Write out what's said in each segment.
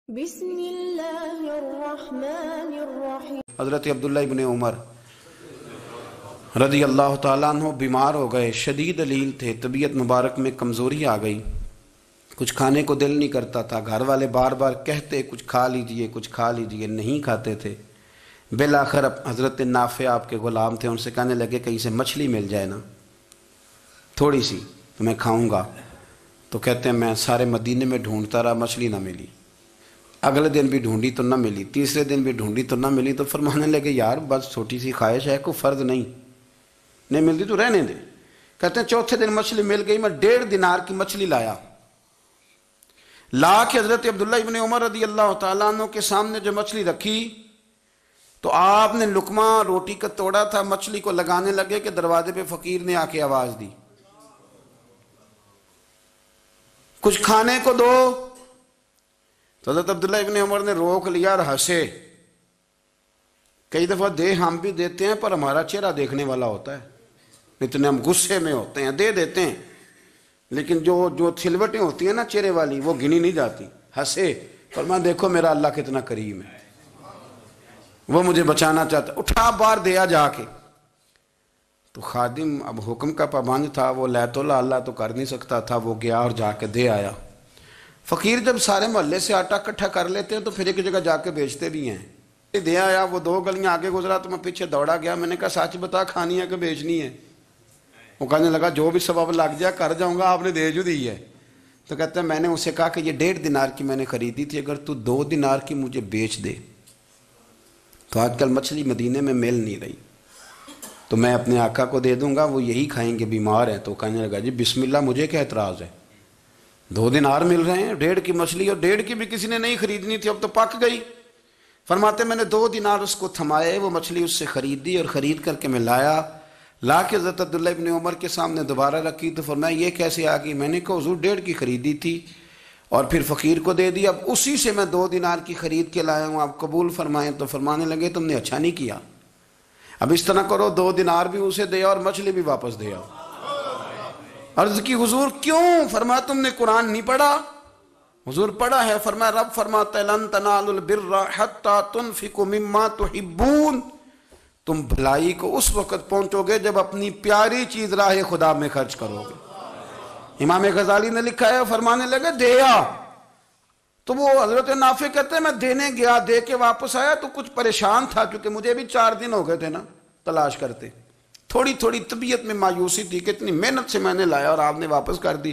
بسم اللہ الرحمن الرحیم۔ حضرت عبداللہ ابن عمر رضی اللہ تعالیٰ عنہ بیمار ہو گئے، شدید علیل تھے، طبیعت مبارک میں کمزوری آ گئی، کچھ کھانے کو دل نہیں کرتا تھا، گھر والے بار بار کہتے کچھ کھا لیجئے کچھ کھا لیجئے، نہیں کھاتے تھے۔ بالآخر حضرت نافع آپ کے غلام تھے، ان سے کہنے لگے کہیں سے مچھلی مل جائے نا تھوڑی سی تو میں کھاؤں گا، تو کہتے ہیں میں سارے مدینے میں ڈھونڈتا رہا، مچھلی نہ ملی، اگلے دن بھی ڈھونڈی تو نہ ملی، تیسرے دن بھی ڈھونڈی تو نہ ملی، تو فرمانے لگے یار بس چھوٹی سی خواہش ہے، کوئی فرض نہیں ملتی تو رہنے دے۔ کہتے ہیں چوتھے دن مچھلی مل گئی، میں 1.5 دینار کی مچھلی لایا، لا کے حضرت عبداللہ ابن عمر رضی اللہ تعالیٰ عنہ کے سامنے جو مچھلی رکھی تو آپ نے لقمہ روٹی کا توڑا تھا، مچھلی کو لگانے لگے کہ دروازے پہ فقیر نے آ کے آواز دی کچھ کھانے کو دو، تو حضرت عبداللہ ابن عمر نے روک لیا اور ہنسے۔ کئی دفعہ دے ہم بھی دیتے ہیں پر ہمارا چہرہ دیکھنے والا ہوتا ہے، اتنے ہم غصے میں ہوتے ہیں، دے دیتے ہیں، لیکن جو تھلوٹیں ہوتی ہیں نا چہرے والی وہ گنی نہیں جاتی۔ ہنسے، فرمایا دیکھو میرا اللہ کتنا کریم ہے، وہ مجھے بچانا چاہتا، اٹھا بار دیا جا کے۔ تو خادم اب حکم کا پابند تھا، وہ لیت اللہ تو کر نہیں سکتا تھا، وہ گیا اور جا کے دے آیا۔ فقیر جب سارے محلے سے آٹا اکٹھا کر لیتے ہیں تو پھر ایک جگہ جا کے بیچتے بھی ہیں۔ دے آیا، وہ 2 گلیاں آگے گزرا تو میں پیچھے دوڑا گیا، میں نے کہا سچ بتا کھانی ہے کہ بیچنی ہے؟ وہ کہنے لگا جو بھی سبب لگ جائے کر جاؤں گا، آپ نے دے جو دی ہے۔ تو کہتے ہیں میں نے اسے کہا کہ یہ 1.5 دینار کی میں نے خریدی تھی، اگر تو 2 دینار کی مجھے بیچ دے تو آج کل مچھلی مدینے میں مل نہیں رہی، تو میں اپنے آقا کو دے دوں گا، وہ یہی کھائیں گے، بیمار ہیں۔ تو کہنے لگا جی بسم اللہ، مجھے کیا اعتراض ہے، 2 دینار مل رہے ہیں، 1.5 کی مچھلی، اور 1.5 کی بھی کسی نے نہیں خریدنی تھی، اب تو پک گئی۔ فرماتے میں نے 2 دینار اس کو تھمائے، وہ مچھلی اس سے خریدی اور خرید کر کے میں لا کے حضرت عبداللہ ابن عمر کے سامنے دوبارہ رکھی، تو فرمایا یہ کیسے آ گئی؟ میں نے کہا حضور 1.5 کی خریدی تھی اور پھر فقیر کو دے دی، اب اسی سے میں 2 دینار کی خرید کے لایا ہوں، آپ قبول فرمائیں۔ تو فرمانے لگے تم نے اچھا نہیں کیا، اب اس طرح کرو 2 دینار بھی اسے دے اور مچھلی بھی واپس دے آؤ۔ عرض کی حضور کیوں؟ فرمایا تم نے قرآن نہیں پڑھا؟ حضور پڑھا ہے، فرمایا رب فرماتا ہے لن تنالوا البر حتی تنفقوا مما تحبون، تم بھلائی کو اس وقت پہنچو گے جب اپنی پیاری چیز راہ خدا میں خرچ کرو گے۔ امام غزالی نے لکھا ہے، فرمانے لگے دیا، تو وہ حضرت نافع کہتے ہیں میں دینے گیا، دے کے واپس آیا تو کچھ پریشان تھا کیونکہ مجھے بھی 4 دن ہو گئے تھے نا تلاش کرتے، تھوڑی طبیعت میں مایوسی تھی کہ اتنی محنت سے میں نے لایا اور آپ نے واپس کر دی۔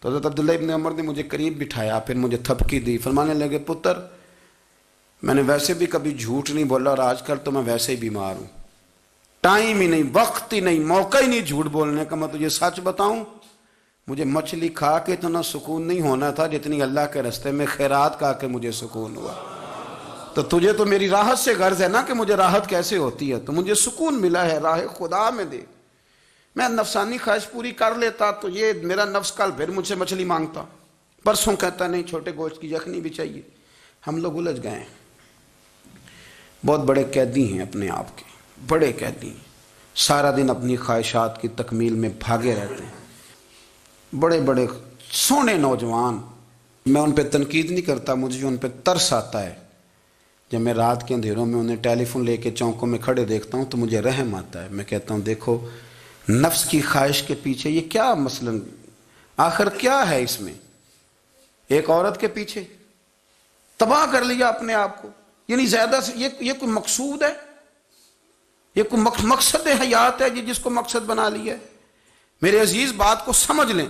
تو حضرت عبداللہ ابن عمر نے مجھے قریب بٹھایا، پھر مجھے تھپکی دی، فرمانے لگے پتر میں نے ویسے بھی کبھی جھوٹ نہیں بولا اور آج کل تو میں ویسے ہی بیمار ہوں، ٹائم ہی نہیں، وقت ہی نہیں، موقع ہی نہیں جھوٹ بولنے کا، میں تجھے سچ بتاؤں مجھے مچھلی کھا کے اتنا سکون نہیں ہونا تھا جتنی اللہ کے راستے میں خیرات کھا کے مجھے سکون ہوا۔ تو تجھے تو میری راحت سے غرض ہے نا کہ مجھے راحت کیسے ہوتی ہے، تو مجھے سکون ملا ہے راہ خدا میں دے، میں نفسانی خواہش پوری کر لیتا تو یہ میرا نفس کل پھر مجھ سے مچھلی مانگتا، پرسوں کہتا نہیں چھوٹے گوشت کی یخنی بھی چاہیے۔ ہم لوگ الجھ گئے ہیں، بہت بڑے قیدی ہیں اپنے آپ کے، بڑے قیدی ہیں، سارا دن اپنی خواہشات کی تکمیل میں بھاگے رہتے ہیں، بڑے بڑے سونے نوجوان، میں ان پہ تنقید نہیں کرتا، مجھے ان پہ ترس آتا ہے، جب میں رات کے اندھیروں میں انہیں ٹیلی فون لے کے چوکوں میں کھڑے دیکھتا ہوں تو مجھے رحم آتا ہے، میں کہتا ہوں دیکھو نفس کی خواہش کے پیچھے یہ کیا مثلا آخر کیا ہے اس میں، ایک عورت کے پیچھے تباہ کر لیا اپنے آپ کو، یعنی زیادہ سے یہ کوئی مقصود ہے، یہ کوئی مقصد حیات ہے جس کو مقصد بنا لیا ہے؟ میرے عزیز بات کو سمجھ لیں،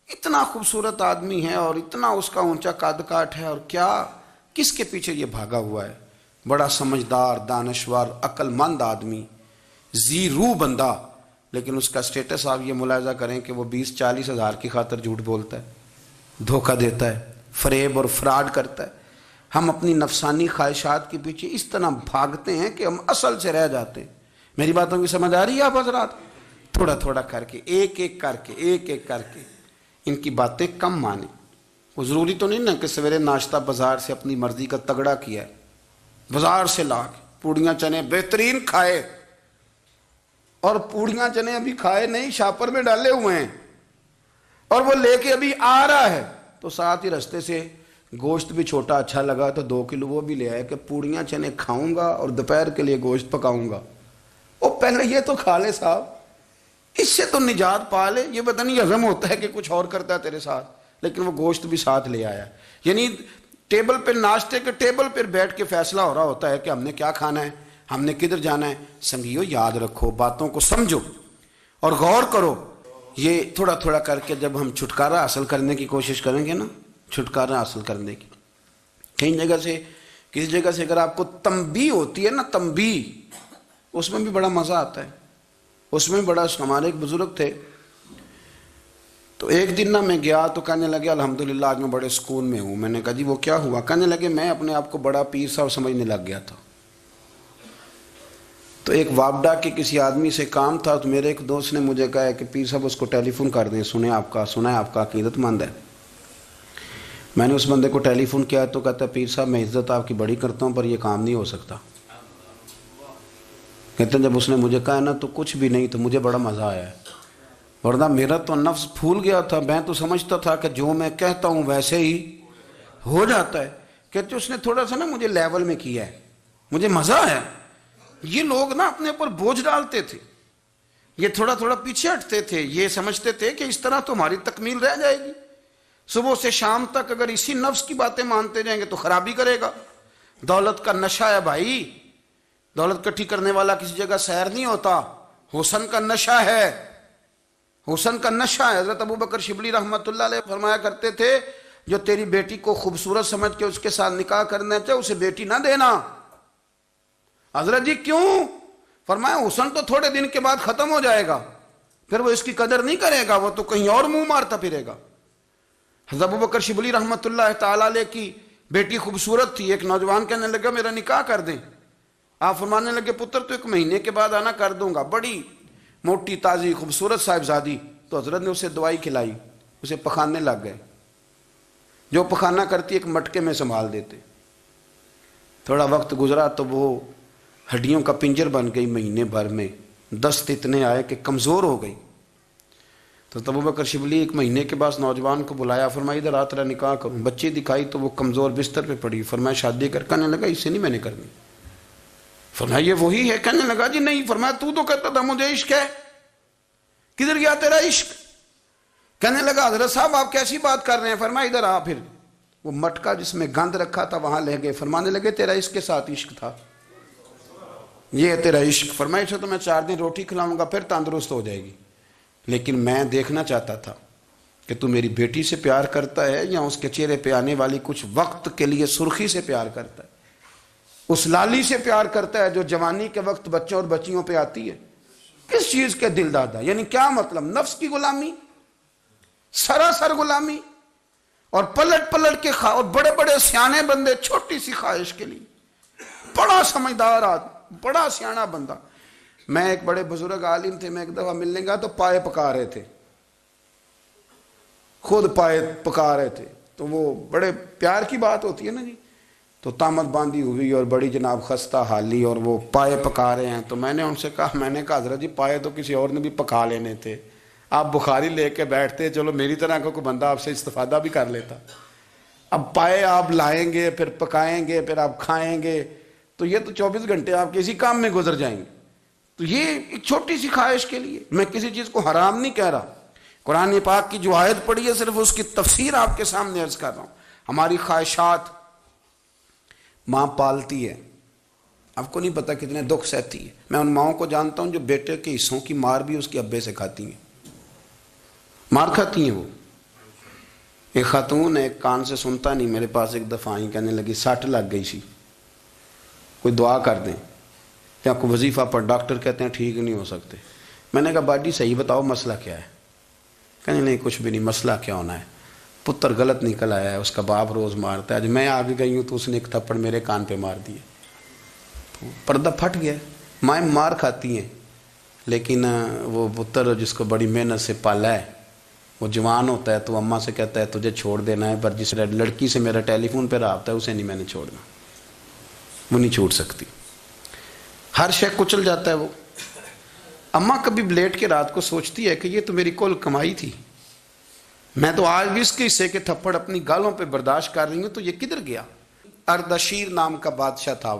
اتنا خوبصورت آدمی ہے اور اتنا اس کا اونچا قد کاٹ ہے، اور کیا کس کے پیچھے یہ بھاگا ہوا ہے؟ بڑا سمجھدار، دانشور، عقل مند آدمی، ذی روح بندہ، لیکن اس کا سٹیٹس آپ یہ ملاحظہ کریں کہ وہ 20-40 ہزار کی خاطر جھوٹ بولتا ہے، دھوکہ دیتا ہے، فریب اور فراڈ کرتا ہے۔ ہم اپنی نفسانی خواہشات کے پیچھے اس طرح بھاگتے ہیں کہ ہم اصل سے رہ جاتے ہیں۔ میری باتوں کی سمجھ آ رہی ہے آپ حضرات؟ تھوڑا تھوڑا کر کے، ایک ایک کر کے ان کی باتیں کم مانیں۔ وہ ضروری تو نہیں نا کہ سویرے ناشتہ بازار سے اپنی مرضی کا تگڑا کیا ہے، بازار سے لا کے پوڑیاں چنے بہترین کھائے، اور پوڑیاں چنے ابھی کھائے نہیں، شاپر میں ڈالے ہوئے ہیں، اور وہ لے کے ابھی آ رہا ہے تو ساتھ ہی رستے سے گوشت بھی چھوٹا اچھا لگا تو 2 کلو وہ بھی لے آئے کہ پوڑیاں چنے کھاؤں گا اور دوپہر کے لیے گوشت پکاؤں گا. وہ پہلے یہ تو کھا لے صاحب, اس سے تو نجات پا لے. یہ پتہ نہیں ہضم ہوتا ہے کہ کچھ اور کرتا ہے تیرے ساتھ, لیکن وہ گوشت بھی ساتھ لے آیا. یعنی ٹیبل پہ, ناشتے کے ٹیبل پہ بیٹھ کے فیصلہ ہو رہا ہوتا ہے کہ ہم نے کیا کھانا ہے, ہم نے کدھر جانا ہے. سنگیو یاد رکھو, باتوں کو سمجھو اور غور کرو. یہ تھوڑا تھوڑا کر کے جب ہم چھٹکارا حاصل کرنے کی کوشش کریں گے نا, چھٹکارا حاصل کرنے کی, کہیں جگہ سے کسی جگہ سے اگر آپ کو تنبیہ ہوتی ہے نا, تنبیہ, اس میں بھی بڑا مزہ آتا ہے. اس میں بڑا, ہمارے ایک بزرگ تھے تو ایک دن نا میں گیا تو کہنے لگے الحمدللہ آج میں بڑے سکون میں ہوں. میں نے کہا جی وہ کیا ہوا؟ کہنے لگے میں اپنے آپ کو بڑا پیر صاحب سمجھنے لگ گیا تھا. تو ایک وابڈا کے کسی آدمی سے کام تھا, تو میرے ایک دوست نے مجھے کہا کہ پیر صاحب اس کو ٹیلی فون کر دیں, سنا ہے آپ کا عقیدت مند ہے. میں نے اس بندے کو ٹیلی فون کیا تو کہتا ہے پیر صاحب میں عزت آپ کی بڑی کرتا ہوں پر یہ کام نہیں ہو سکتا. کہتے ہیں جب اس نے مجھے کہا نا تو کچھ بھی نہیں, تو مجھے بڑا مزہ آیا ہے, ورنہ میرا تو نفس پھول گیا تھا. میں تو سمجھتا تھا کہ جو میں کہتا ہوں ویسے ہی ہو جاتا ہے. کہتے اس نے تھوڑا سا نا مجھے لیول میں کیا ہے, مجھے مزہ آیا. یہ لوگ نا اپنے اوپر بوجھ ڈالتے تھے, یہ تھوڑا تھوڑا پیچھے ہٹتے تھے, یہ سمجھتے تھے کہ اس طرح تو ہماری تکمیل رہ جائے گی. صبح سے شام تک اگر اسی نفس کی باتیں مانتے جائیں گے تو خرابی کرے گا. دولت کا نشہ ہے بھائی, دولت کٹھی کرنے والا کسی جگہ سیر نہیں ہوتا. حسن کا نشہ ہے, حسن کا نشہ ہے. حضرت ابوبکر شبلی رحمۃ اللہ علیہ فرمایا کرتے تھے جو تیری بیٹی کو خوبصورت سمجھ کے اس کے ساتھ نکاح کرنا چاہے اسے بیٹی نہ دینا. حضرت جی کیوں؟ فرمایا حسن تو تھوڑے دن کے بعد ختم ہو جائے گا, پھر وہ اس کی قدر نہیں کرے گا, وہ تو کہیں اور منہ مارتا پھرے گا. حضرت ابوبکر شبلی رحمۃ اللہ تعالی علیہ کی بیٹی خوبصورت تھی. ایک نوجوان کہنے لگا میرا نکاح کر دیں. آپ فرمانے لگے پتر تو 1 مہینے کے بعد آنا, کر دوں گا. بڑی موٹی تازی خوبصورت صاحبزادی. تو حضرت نے اسے دوائی کھلائی, اسے پخانے لگ گئے. جو پخانہ کرتی ایک مٹکے میں سنبھال دیتے. تھوڑا وقت گزرا تو وہ ہڈیوں کا پنجر بن گئی. مہینے بھر میں دست اتنے آئے کہ کمزور ہو گئی. تو ابوبکر شبلی 1 مہینے کے بعد نوجوان کو بلایا, فرمایا ادھر آ تیرا نکاح کروں. بچی دکھائی تو وہ کمزور بستر پہ پڑی. فرمایا شادی کر. کہنے لگا اس سے نہیں میں نے کرنی. فرمایا یہ وہی ہے؟ کہنے لگا جی نہیں. فرمایا تو کہتا تھا مجھے عشق ہے, کدھر گیا تیرا عشق؟ کہنے لگا حضرت صاحب آپ کیسی بات کر رہے ہیں. فرمایا ادھر آ. پھر وہ مٹکا جس میں گند رکھا تھا وہاں لے گئے. فرمانے لگے تیرا اس کے ساتھ عشق تھا, یہ ہے تیرا عشق. فرمایا اسے تو میں 4 دن روٹی کھلاؤں گا پھر تندرست ہو جائے گی, لیکن میں دیکھنا چاہتا تھا کہ تو میری بیٹی سے پیار کرتا ہے یا اس کے چہرے پہ آنے والی کچھ وقت کے لیے سرخی سے پیار کرتا ہے, اس لالی سے پیار کرتا ہے جو جوانی کے وقت بچوں اور بچیوں پہ آتی ہے. کس چیز کے دل دادا؟ یعنی کیا مطلب؟ نفس کی غلامی, سراسر غلامی. اور پلٹ پلٹ کے اور بڑے بڑے سیانے بندے چھوٹی سی خواہش کے لیے. بڑا سمجھدار آدمی, بڑا سیانا بندہ. میں ایک بڑے بزرگ عالم تھے, میں ایک دفعہ ملنے گا تو پائے پکا رہے تھے, خود پائے پکا رہے تھے. تو وہ بڑے پیار کی بات ہوتی ہے نا جی. تو تامت باندھی ہوئی اور بڑی جناب خستہ حالی, اور وہ پائے پکا رہے ہیں. تو میں نے ان سے کہا, میں نے کہا حضرت جی پائے تو کسی اور نے بھی پکا لینے تھے, آپ بخاری لے کے بیٹھتے, چلو میری طرح کا کوئی بندہ آپ سے استفادہ بھی کر لیتا. اب پائے آپ لائیں گے, پھر پکائیں گے, پھر آپ کھائیں گے, تو یہ تو 24 گھنٹے آپ کسی کام میں گزر جائیں گے. تو یہ ایک چھوٹی سی خواہش کے لیے. میں کسی چیز کو حرام نہیں کہہ رہا, قرآن پاک کی جو آیت پڑھی ہے صرف اس کی تفسیر آپ کے سامنے عرض کر رہا ہوں. ہماری خواہشات ماں پالتی ہے, آپ کو نہیں پتا کتنے دکھ سہتی ہے. میں ان ماؤں کو جانتا ہوں جو بیٹے کے حصوں کی مار بھی اس کے ابے سے کھاتی ہیں, مار کھاتی ہیں وہ. ایک خاتون ہے, ایک کان سے سنتا نہیں, میرے پاس ایک دفعہ آئی, کہنے لگی 60 لگ گئی سی, کوئی دعا کر دیں یا کوئی وظیفہ پر, ڈاکٹر کہتے ہیں ٹھیک نہیں ہو سکتے. میں نے کہا باجی صحیح بتاؤ مسئلہ کیا ہے؟ کہنے نہیں کچھ بھی نہیں, مسئلہ کیا ہونا ہے, پتر غلط نکل آیا ہے, اس کا باپ روز مارتا ہے, آج میں آ بھی گئی ہوں تو اس نے ایک تھپڑ میرے کان پہ مار دیے, پردہ پھٹ گیا. مائیں مار کھاتی ہیں, لیکن وہ پتر جس کو بڑی محنت سے پالا ہے وہ جوان ہوتا ہے تو اماں سے کہتا ہے تجھے چھوڑ دینا ہے, پر جس لڑکی سے میرا ٹیلی فون پہ رابطہ ہے اسے نہیں میں نے چھوڑنا, وہ نہیں چھوڑ سکتی. ہر شے کچل جاتا ہے وہ. اماں کبھی لیٹ کے رات کو سوچتی ہے کہ یہ تو میری کل کمائی تھی, میں تو آج بھی اس کے حصے کے تھپڑ اپنی گالوں پہ برداشت کر رہی ہوں، تو یہ کدھر گیا؟ اردشیر نام کا بادشاہ تھا۔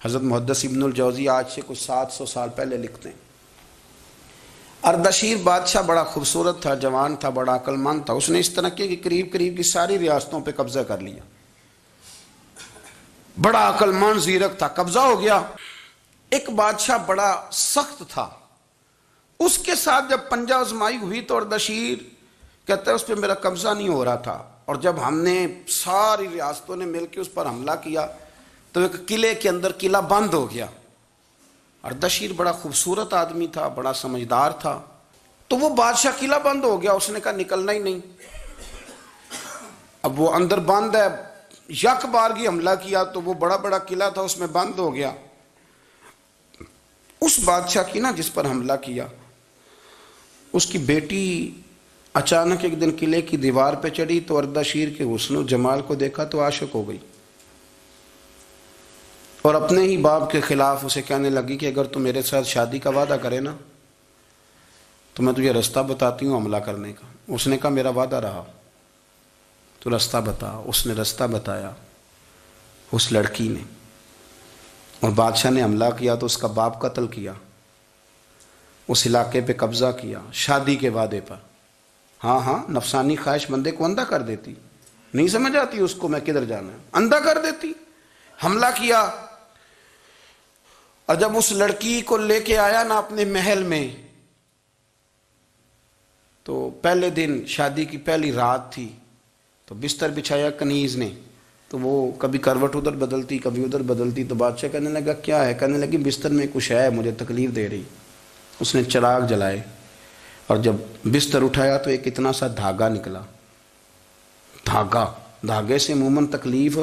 حضرت محدث ابن الجوزی آج سے کچھ 700 سال پہلے لکھتے ہیں، اردشیر بادشاہ بڑا خوبصورت تھا، جوان تھا، بڑا عقل مند تھا۔ اس نے اس طرح کیا کہ قریب کی ساری ریاستوں پہ قبضہ کر لیا۔ بڑا عقل مند زیرک تھا، قبضہ ہو گیا۔ ایک بادشاہ بڑا سخت تھا، اس کے ساتھ جب پنجہ آزمائی ہوئی تو اردشیر کہتا ہے اس پہ میرا قبضہ نہیں ہو رہا تھا، اور جب ہم نے ساری ریاستوں نے مل کے اس پر حملہ کیا تو ایک قلعے کے اندر قلعہ بند ہو گیا۔ اردشیر بڑا خوبصورت آدمی تھا، بڑا سمجھدار تھا، تو وہ بادشاہ قلعہ بند ہو گیا، اس نے کہا نکلنا ہی نہیں۔ اب وہ اندر بند ہے، یک بارگی حملہ کیا تو وہ بڑا قلعہ تھا، اس میں بند ہو گیا۔ اس بادشاہ کی نا جس پر حملہ کیا، اس کی بیٹی اچانک ایک دن قلعے کی دیوار پہ چڑھی تو اردشیر کے حسن و جمال کو دیکھا تو عاشق ہو گئی، اور اپنے ہی باپ کے خلاف اسے کہنے لگی کہ اگر تو میرے ساتھ شادی کا وعدہ کرے نا تو میں تجھے رستہ بتاتی ہوں حملہ کرنے کا۔ اس نے کہا میرا وعدہ رہا، تو رستہ بتا۔ اس نے رستہ بتایا اس لڑکی نے، اور بادشاہ نے حملہ کیا تو اس کا باپ قتل کیا، اس علاقے پہ قبضہ کیا شادی کے وعدے پر۔ ہاں نفسانی خواہش بندے کو اندھا کر دیتی، نہیں سمجھ آتی اس کو میں کدھر جانا ہے، اندھا کر دیتی۔ حملہ کیا، اور جب اس لڑکی کو لے کے آیا نا اپنے محل میں، تو پہلے دن شادی کی پہلی رات تھی، تو بستر بچھایا کنیز نے، تو وہ کبھی کروٹ ادھر بدلتی کبھی ادھر بدلتی، تو بادشاہ کہنے لگا کیا ہے؟ کہنے لگی بستر میں کچھ ہے، مجھے تکلیف دے رہی۔ اس نے چراغ جلائے اور جب بستر اٹھایا تو ایک اتنا سا دھاگا نکلا۔ دھاگے سے عموماً تکلیف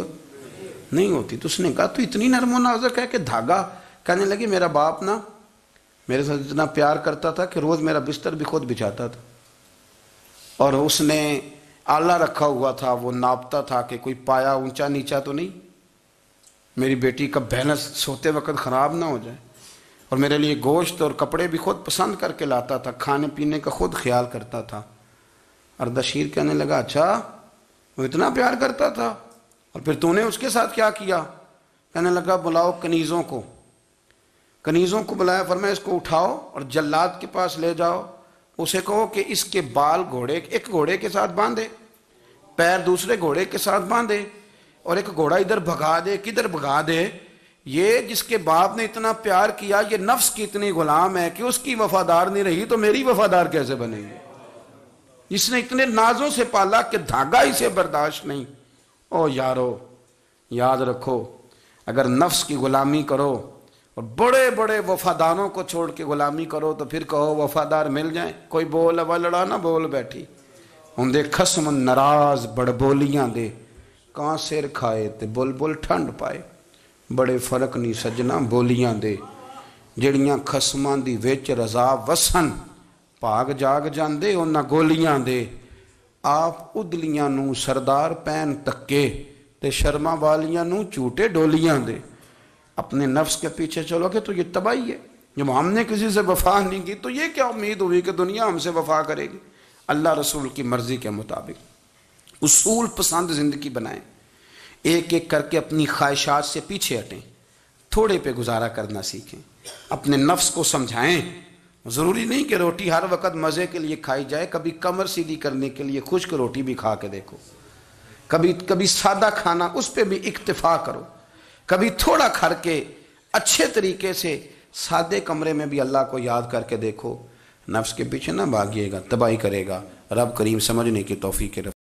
نہیں ہوتی، تو اس نے کہا تو اتنی نرم و نازک ہے کہ دھاگا؟ کہنے لگی میرا باپ نا میرے ساتھ اتنا پیار کرتا تھا کہ روز میرا بستر بھی خود بچھاتا تھا، اور اس نے آلہ رکھا ہوا تھا، وہ ناپتا تھا کہ کوئی پایا اونچا نیچا تو نہیں، میری بیٹی کا بیلنس سوتے وقت خراب نہ ہو جائے، اور میرے لیے گوشت اور کپڑے بھی خود پسند کر کے لاتا تھا، کھانے پینے کا خود خیال کرتا تھا۔ اردشیر کہنے لگا اچھا وہ اتنا پیار کرتا تھا، اور پھر تو نے اس کے ساتھ کیا کیا؟ کہنے لگا بلاؤ کنیزوں کو بلایا، فرمایا اس کو اٹھاؤ اور جلاد کے پاس لے جاؤ، اسے کہو کہ اس کے بال ایک گھوڑے کے ساتھ باندھے، پیر دوسرے گھوڑے کے ساتھ باندھے، اور ایک گھوڑا ادھر بھگا دے، کدھر بھگا دے، یہ جس کے باپ نے اتنا پیار کیا یہ نفس کی اتنی غلام ہے کہ اس کی وفادار نہیں رہی تو میری وفادار کیسے بنے گی؟ اس نے اتنے نازوں سے پالا کہ دھاگا اسے برداشت نہیں۔ او یارو یاد رکھو، اگر نفس کی غلامی کرو اور بڑے بڑے وفاداروں کو چھوڑ کے غلامی کرو تو پھر کہو وفادار مل جائیں، کوئی بول اب لڑا نہ بول بیٹھی ہوں دے خصم ناراض بڑ بولیاں دے، کہاں سر کھائے تے بلبل ٹھنڈ پائے، بڑے فرق نہیں سجنا بولیاں دے، جڑیاں خصماں دی وچ رضا وسن، پاگ جاگ جاندے انہاں گولیاں دے، آپ ادلیاں نو سردار پین تکے تے شرما والیاں نو چوٹے ڈولیاں دے۔ اپنے نفس کے پیچھے چلو گے تو یہ تباہی ہے۔ جب ہم نے کسی سے وفا نہیں کی تو یہ کیا امید ہوئی کہ دنیا ہم سے وفا کرے گی؟ اللہ رسول کی مرضی کے مطابق اصول پسند زندگی بنائیں، ایک ایک کر کے اپنی خواہشات سے پیچھے ہٹیں، تھوڑے پہ گزارا کرنا سیکھیں، اپنے نفس کو سمجھائیں۔ ضروری نہیں کہ روٹی ہر وقت مزے کے لیے کھائی جائے، کبھی کمر سیدھی کرنے کے لیے خشک روٹی بھی کھا کے دیکھو، کبھی سادہ کھانا اس پہ بھی اکتفا کرو، کبھی تھوڑا کھا کے اچھے طریقے سے سادے کمرے میں بھی اللہ کو یاد کر کے دیکھو۔ نفس کے پیچھے نہ بھاگیے گا، تباہی کرے گا۔ رب کریم سمجھنے کی توفیق رکھے۔